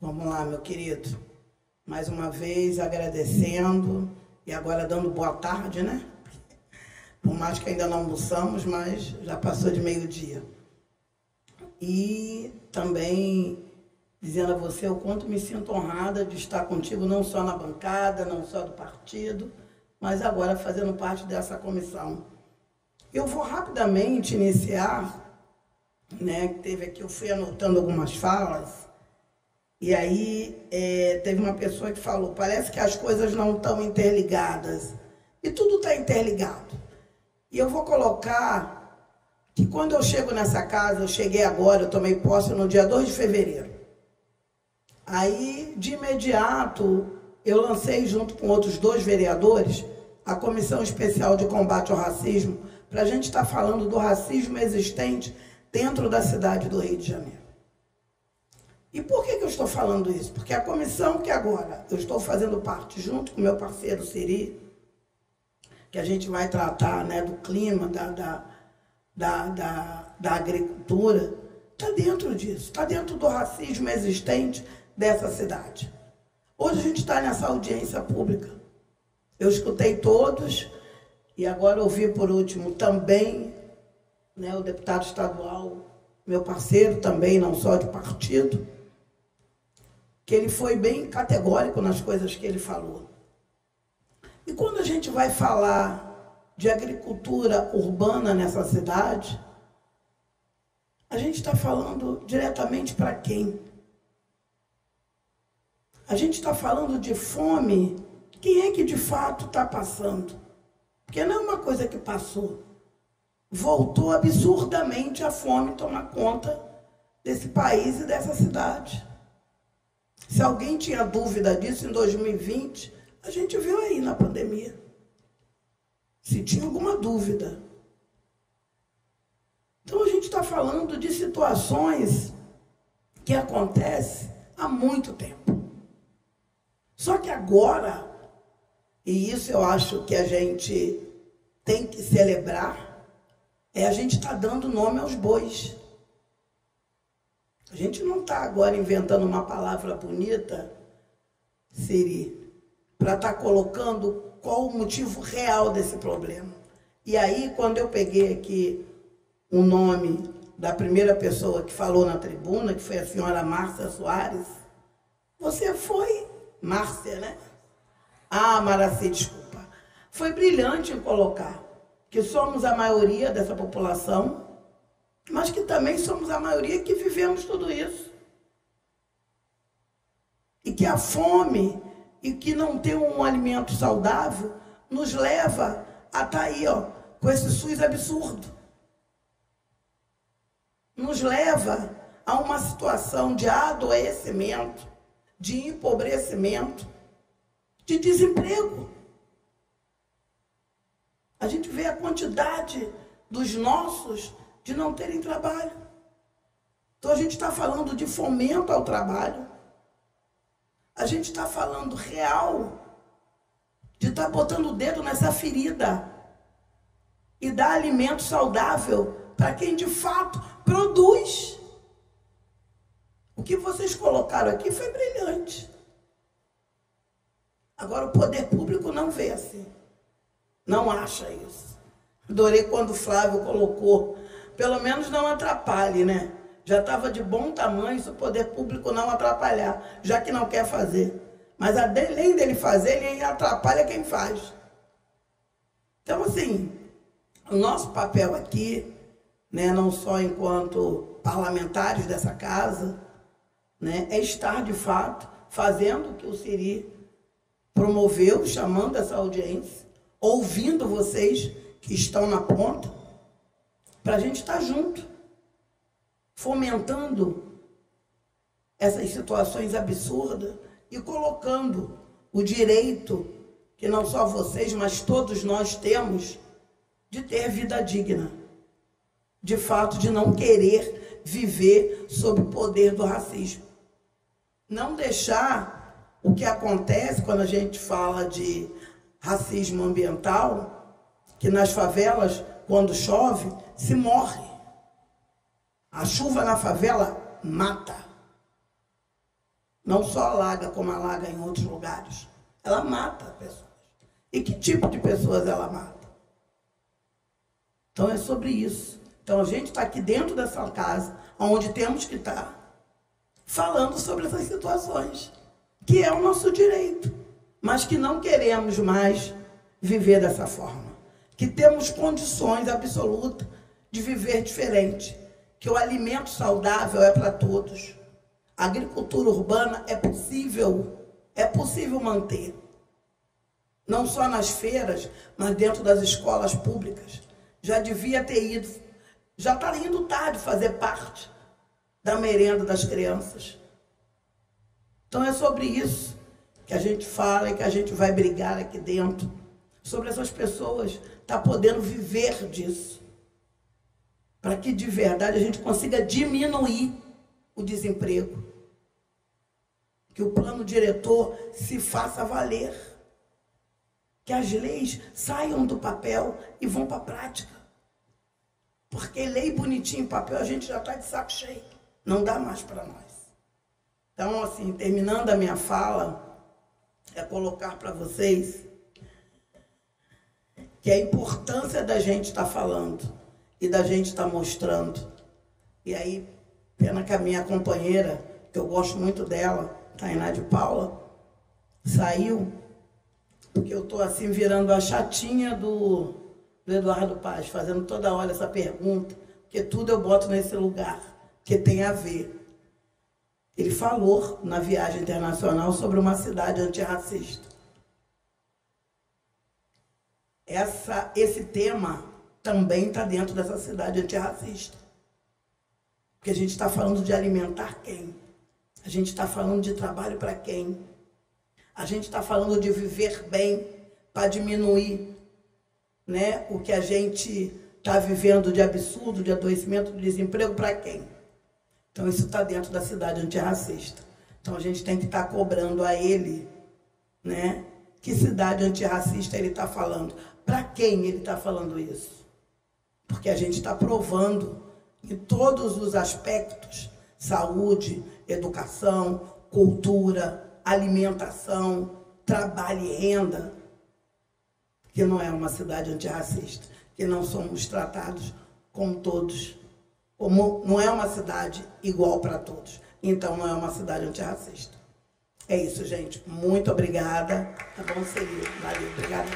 Vamos lá, meu querido. Mais uma vez agradecendo e agora dando boa tarde, né? Por mais que ainda não almoçamos, mas já passou de meio-dia. E também dizendo a você o quanto me sinto honrada de estar contigo, não só na bancada, não só do partido, mas agora fazendo parte dessa comissão. Eu vou rapidamente iniciar, né? Teve aqui, eu fui anotando algumas falas, e aí teve uma pessoa que falou, parece que as coisas não estão interligadas. E tudo está interligado. E eu vou colocar que quando eu chego nessa casa, eu cheguei agora, eu tomei posse no dia 2 de fevereiro. Aí, de imediato, eu lancei junto com outros 2 vereadores a Comissão Especial de Combate ao Racismo, para a gente estar falando do racismo existente dentro da cidade do Rio de Janeiro. E por que eu estou falando isso? Porque a comissão que agora eu estou fazendo parte, junto com meu parceiro Siri, que a gente vai tratar, né, do clima, da agricultura, está dentro disso, está dentro do racismo existente dessa cidade. Hoje a gente está nessa audiência pública. Eu escutei todos e agora ouvi por último também, né, o deputado estadual, meu parceiro também, não só de partido, que ele foi bem categórico nas coisas que ele falou. E quando a gente vai falar de agricultura urbana nessa cidade, a gente está falando diretamente para quem? A gente está falando de fome. Quem é que de fato está passando? Porque não é uma coisa que passou. Voltou absurdamente a fome tomar conta desse país e dessa cidade. Se alguém tinha dúvida disso em 2020, a gente viu aí na pandemia. Se tinha alguma dúvida. Então a gente está falando de situações que acontecem há muito tempo. Só que agora, e isso eu acho que a gente tem que celebrar, a gente está dando nome aos bois. A gente não está agora inventando uma palavra bonita, Siri, para estar colocando qual o motivo real desse problema. E aí, quando eu peguei aqui o nome da primeira pessoa que falou na tribuna, que foi a senhora Márcia Soares, você foi, Márcia, né? Ah, Maraci, desculpa. Foi brilhante em colocar que somos a maioria dessa população, mas que também somos a maioria que vivemos tudo isso. E que a fome e que não ter um alimento saudável nos leva a estar aí, ó, com esse SUS absurdo. Nos leva a uma situação de adoecimento, de empobrecimento, de desemprego. A gente vê a quantidade dos nossos de não terem trabalho. Então a gente está falando de fomento ao trabalho. A gente está falando real de estar botando o dedo nessa ferida e dar alimento saudável para quem de fato produz. O que vocês colocaram aqui foi brilhante. Agora o poder público não vê assim. Não acha isso. Adorei quando o Flávio colocou, pelo menos não atrapalhe, né? Já estava de bom tamanho se o poder público não atrapalhar, já que não quer fazer. Mas além dele fazer, ele atrapalha quem faz. Então, assim, o nosso papel aqui, né, não só enquanto parlamentares dessa casa, né, é estar, de fato, fazendo o que o Siri promoveu, chamando essa audiência, ouvindo vocês que estão na ponta, para a gente estar junto, fomentando essas situações absurdas e colocando o direito que não só vocês, mas todos nós temos de ter vida digna, de fato, de não querer viver sob o poder do racismo. Não deixar o que acontece quando a gente fala de racismo ambiental, que nas favelas, quando chove, se morre. A chuva na favela mata. Não só alaga como alaga em outros lugares. Ela mata pessoas. E que tipo de pessoas ela mata? Então é sobre isso. Então a gente está aqui dentro dessa casa, onde temos que estar, falando sobre essas situações, que é o nosso direito, mas que não queremos mais viver dessa forma. Que temos condições absolutas de viver diferente. Que o alimento saudável é para todos. A agricultura urbana é possível manter. Não só nas feiras, mas dentro das escolas públicas. Já devia ter ido, já está indo tarde fazer parte da merenda das crianças. Então é sobre isso que a gente fala e que a gente vai brigar aqui dentro. Sobre essas pessoas estar podendo viver disso. Para que de verdade a gente consiga diminuir o desemprego. Que o plano diretor se faça valer. Que as leis saiam do papel e vão para a prática. Porque lei bonitinha em papel a gente já está de saco cheio. Não dá mais para nós. Então, assim, terminando a minha fala, é colocar para vocês que a importância da gente estar falando e da gente estar mostrando. E aí, pena que a minha companheira, que eu gosto muito dela, Tainá de Paula, saiu, porque eu estou assim virando a chatinha do Eduardo Paz, fazendo toda hora essa pergunta, porque tudo eu boto nesse lugar, que tem a ver. Ele falou na viagem internacional sobre uma cidade antirracista. Esse tema também está dentro dessa cidade antirracista. Porque a gente está falando de alimentar quem? A gente está falando de trabalho para quem? A gente está falando de viver bem para diminuir, né, o que a gente está vivendo de absurdo, de adoecimento, de desemprego para quem? Então isso está dentro da cidade antirracista. Então a gente tem que estar cobrando a ele, né, que cidade antirracista ele está falando. Para quem ele está falando isso? Porque a gente está provando em todos os aspectos, saúde, educação, cultura, alimentação, trabalho e renda, que não é uma cidade antirracista, que não somos tratados como todos, como não é uma cidade igual para todos, então não é uma cidade antirracista. É isso, gente. Muito obrigada. Tá bom, Celio? Valeu, obrigada.